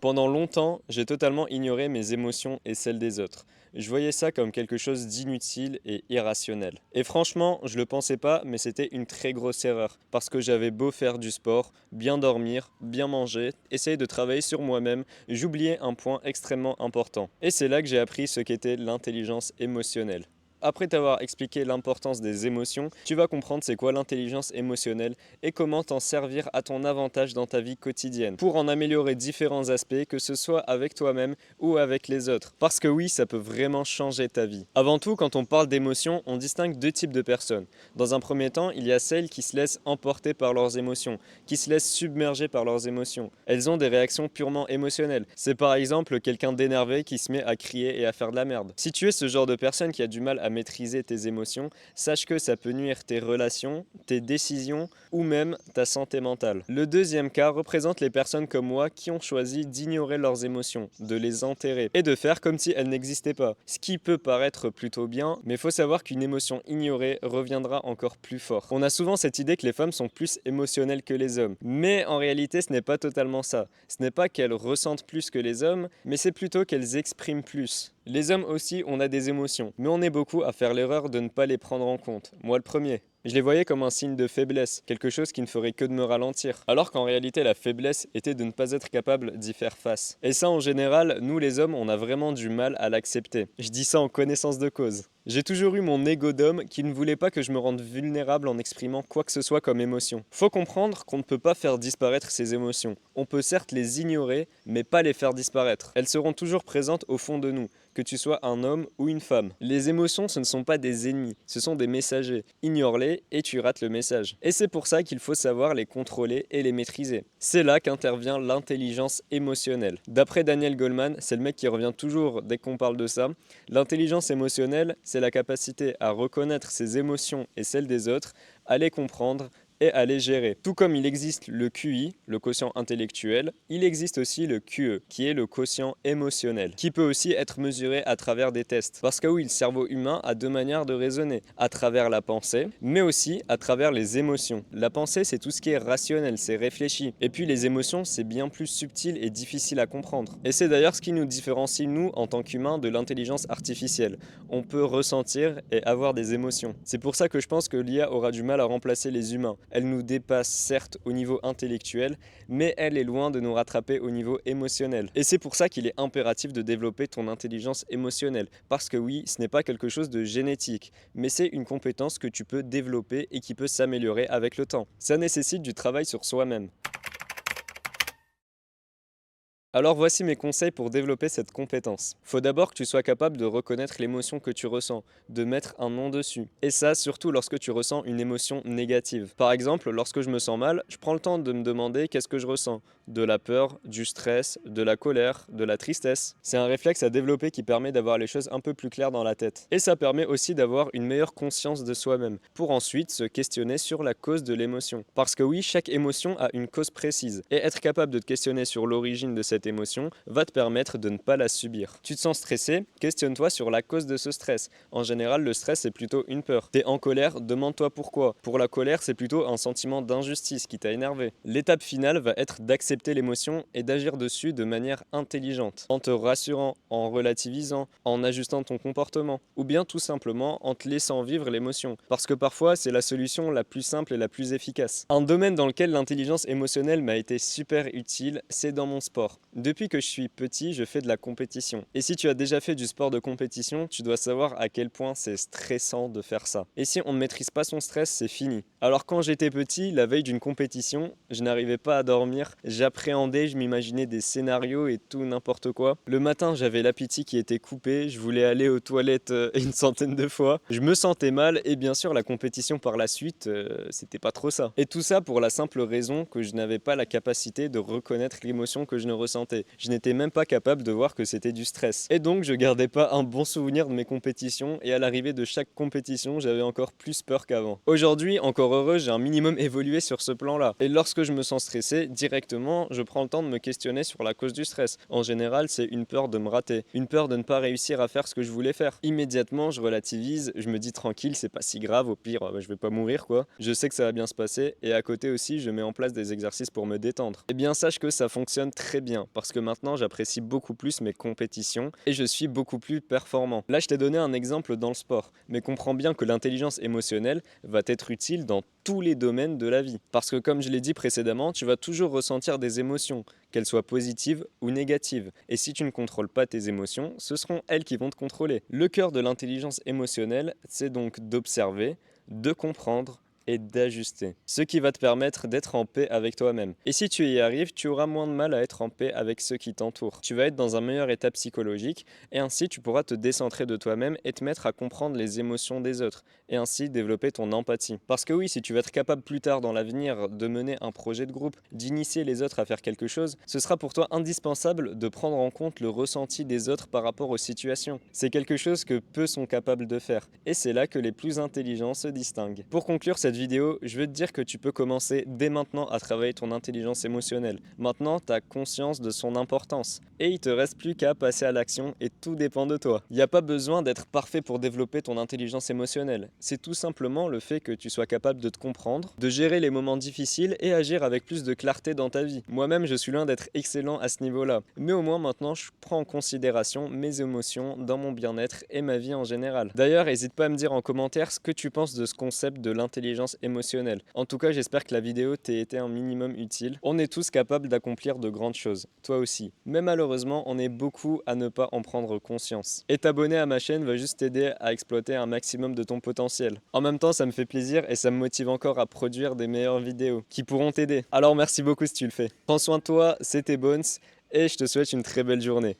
Pendant longtemps, j'ai totalement ignoré mes émotions et celles des autres. Je voyais ça comme quelque chose d'inutile et irrationnel. Et franchement, je le pensais pas, mais c'était une très grosse erreur. Parce que j'avais beau faire du sport, bien dormir, bien manger, essayer de travailler sur moi-même, j'oubliais un point extrêmement important. Et c'est là que j'ai appris ce qu'était l'intelligence émotionnelle. Après t'avoir expliqué l'importance des émotions, tu vas comprendre c'est quoi l'intelligence émotionnelle et comment t'en servir à ton avantage dans ta vie quotidienne pour en améliorer différents aspects, que ce soit avec toi-même ou avec les autres. Parce que oui, ça peut vraiment changer ta vie. Avant tout, quand on parle d'émotions, on distingue deux types de personnes. Dans un premier temps, il y a celles qui se laissent emporter par leurs émotions, qui se laissent submerger par leurs émotions. Elles ont des réactions purement émotionnelles. C'est par exemple quelqu'un d'énervé qui se met à crier et à faire de la merde. Si tu es ce genre de personne qui a du mal à maîtriser tes émotions, sache que ça peut nuire tes relations, tes décisions ou même ta santé mentale. Le deuxième cas représente les personnes comme moi qui ont choisi d'ignorer leurs émotions, de les enterrer et de faire comme si elles n'existaient pas. Ce qui peut paraître plutôt bien, mais il faut savoir qu'une émotion ignorée reviendra encore plus fort. On a souvent cette idée que les femmes sont plus émotionnelles que les hommes, mais en réalité ce n'est pas totalement ça. Ce n'est pas qu'elles ressentent plus que les hommes, mais c'est plutôt qu'elles expriment plus. Les hommes aussi, on a des émotions, mais on est beaucoup à faire l'erreur de ne pas les prendre en compte. Moi le premier. Je les voyais comme un signe de faiblesse, quelque chose qui ne ferait que de me ralentir. Alors qu'en réalité, la faiblesse était de ne pas être capable d'y faire face. Et ça, en général, nous les hommes, on a vraiment du mal à l'accepter. Je dis ça en connaissance de cause. J'ai toujours eu mon ego d'homme qui ne voulait pas que je me rende vulnérable en exprimant quoi que ce soit comme émotion. Faut comprendre qu'on ne peut pas faire disparaître ses émotions. On peut certes les ignorer, mais pas les faire disparaître. Elles seront toujours présentes au fond de nous, que tu sois un homme ou une femme. Les émotions, ce ne sont pas des ennemis, ce sont des messagers. Ignore-les et tu rates le message. Et c'est pour ça qu'il faut savoir les contrôler et les maîtriser. C'est là qu'intervient l'intelligence émotionnelle. D'après Daniel Goleman, c'est le mec qui revient toujours dès qu'on parle de ça, l'intelligence émotionnelle, c'est la capacité à reconnaître ses émotions et celles des autres, à les comprendre et à les gérer. Tout comme il existe le QI, le quotient intellectuel, il existe aussi le QE, qui est le quotient émotionnel, qui peut aussi être mesuré à travers des tests. Parce que oui, le cerveau humain a deux manières de raisonner, à travers la pensée, mais aussi à travers les émotions. La pensée, c'est tout ce qui est rationnel, c'est réfléchi. Et puis les émotions, c'est bien plus subtil et difficile à comprendre. Et c'est d'ailleurs ce qui nous différencie, nous, en tant qu'humains, de l'intelligence artificielle. On peut ressentir et avoir des émotions. C'est pour ça que je pense que l'IA aura du mal à remplacer les humains. Elle nous dépasse certes au niveau intellectuel, mais elle est loin de nous rattraper au niveau émotionnel. Et c'est pour ça qu'il est impératif de développer ton intelligence émotionnelle. Parce que oui, ce n'est pas quelque chose de génétique, mais c'est une compétence que tu peux développer et qui peut s'améliorer avec le temps. Ça nécessite du travail sur soi-même. Alors voici mes conseils pour développer cette compétence. Faut d'abord que tu sois capable de reconnaître l'émotion que tu ressens, de mettre un nom dessus. Et ça, surtout lorsque tu ressens une émotion négative. Par exemple, lorsque je me sens mal, je prends le temps de me demander qu'est-ce que je ressens. De la peur, du stress, de la colère, de la tristesse. C'est un réflexe à développer qui permet d'avoir les choses un peu plus claires dans la tête. Et ça permet aussi d'avoir une meilleure conscience de soi-même, pour ensuite se questionner sur la cause de l'émotion. Parce que oui, chaque émotion a une cause précise. Et être capable de te questionner sur l'origine de cette émotion va te permettre de ne pas la subir. Tu te sens stressé? Questionne-toi sur la cause de ce stress. En général, le stress c'est plutôt une peur. T'es en colère? Demande-toi pourquoi. Pour la colère, c'est plutôt un sentiment d'injustice qui t'a énervé. L'étape finale va être d'accepter l'émotion et d'agir dessus de manière intelligente, en te rassurant, en relativisant, en ajustant ton comportement, ou bien tout simplement en te laissant vivre l'émotion. Parce que parfois, c'est la solution la plus simple et la plus efficace. Un domaine dans lequel l'intelligence émotionnelle m'a été super utile, c'est dans mon sport. Depuis que je suis petit, je fais de la compétition. Et si tu as déjà fait du sport de compétition, tu dois savoir à quel point c'est stressant de faire ça. Et si on ne maîtrise pas son stress, c'est fini. Alors quand j'étais petit, la veille d'une compétition, je n'arrivais pas à dormir, j'appréhendais, je m'imaginais des scénarios et tout n'importe quoi. Le matin, j'avais l'appétit qui était coupé, je voulais aller aux toilettes une centaine de fois. Je me sentais mal et bien sûr la compétition par la suite, c'était pas trop ça. Et tout ça pour la simple raison que je n'avais pas la capacité de reconnaître l'émotion que je ne ressentais. Je n'étais même pas capable de voir que c'était du stress. Et donc je gardais pas un bon souvenir de mes compétitions et à l'arrivée de chaque compétition, j'avais encore plus peur qu'avant. Aujourd'hui, encore heureux, j'ai un minimum évolué sur ce plan-là. Et lorsque je me sens stressé, directement, je prends le temps de me questionner sur la cause du stress. En général, c'est une peur de me rater, une peur de ne pas réussir à faire ce que je voulais faire. Immédiatement, je relativise, je me dis tranquille, c'est pas si grave, au pire, je vais pas mourir quoi. Je sais que ça va bien se passer et à côté aussi, je mets en place des exercices pour me détendre. Et bien sache que ça fonctionne très bien. parce que maintenant j'apprécie beaucoup plus mes compétitions et je suis beaucoup plus performant. Là, je t'ai donné un exemple dans le sport, mais comprends bien que l'intelligence émotionnelle va être utile dans tous les domaines de la vie. Parce que comme je l'ai dit précédemment, tu vas toujours ressentir des émotions, qu'elles soient positives ou négatives. Et si tu ne contrôles pas tes émotions, ce seront elles qui vont te contrôler. Le cœur de l'intelligence émotionnelle, c'est donc d'observer, de comprendre et d'ajuster. Ce qui va te permettre d'être en paix avec toi-même. Et si tu y arrives, tu auras moins de mal à être en paix avec ceux qui t'entourent. Tu vas être dans un meilleur état psychologique et ainsi tu pourras te décentrer de toi-même et te mettre à comprendre les émotions des autres et ainsi développer ton empathie. Parce que oui, si tu vas être capable plus tard dans l'avenir de mener un projet de groupe, d'initier les autres à faire quelque chose, ce sera pour toi indispensable de prendre en compte le ressenti des autres par rapport aux situations. C'est quelque chose que peu sont capables de faire et c'est là que les plus intelligents se distinguent. Pour conclure cette vidéo, je veux te dire que tu peux commencer dès maintenant à travailler ton intelligence émotionnelle. Maintenant, tu as conscience de son importance et il te reste plus qu'à passer à l'action et tout dépend de toi. Il n'y a pas besoin d'être parfait pour développer ton intelligence émotionnelle. C'est tout simplement le fait que tu sois capable de te comprendre, de gérer les moments difficiles et agir avec plus de clarté dans ta vie. Moi-même, je suis loin d'être excellent à ce niveau-là, mais au moins maintenant, je prends en considération mes émotions dans mon bien-être et ma vie en général. D'ailleurs, n'hésite pas à me dire en commentaire ce que tu penses de ce concept de l'intelligence émotionnelle. En tout cas, j'espère que la vidéo t'ait été un minimum utile. On est tous capables d'accomplir de grandes choses, toi aussi. Mais malheureusement, on est beaucoup à ne pas en prendre conscience. Et t'abonner à ma chaîne va juste t'aider à exploiter un maximum de ton potentiel. En même temps, ça me fait plaisir et ça me motive encore à produire des meilleures vidéos qui pourront t'aider. Alors merci beaucoup si tu le fais. Prends soin de toi, c'était Bones et je te souhaite une très belle journée.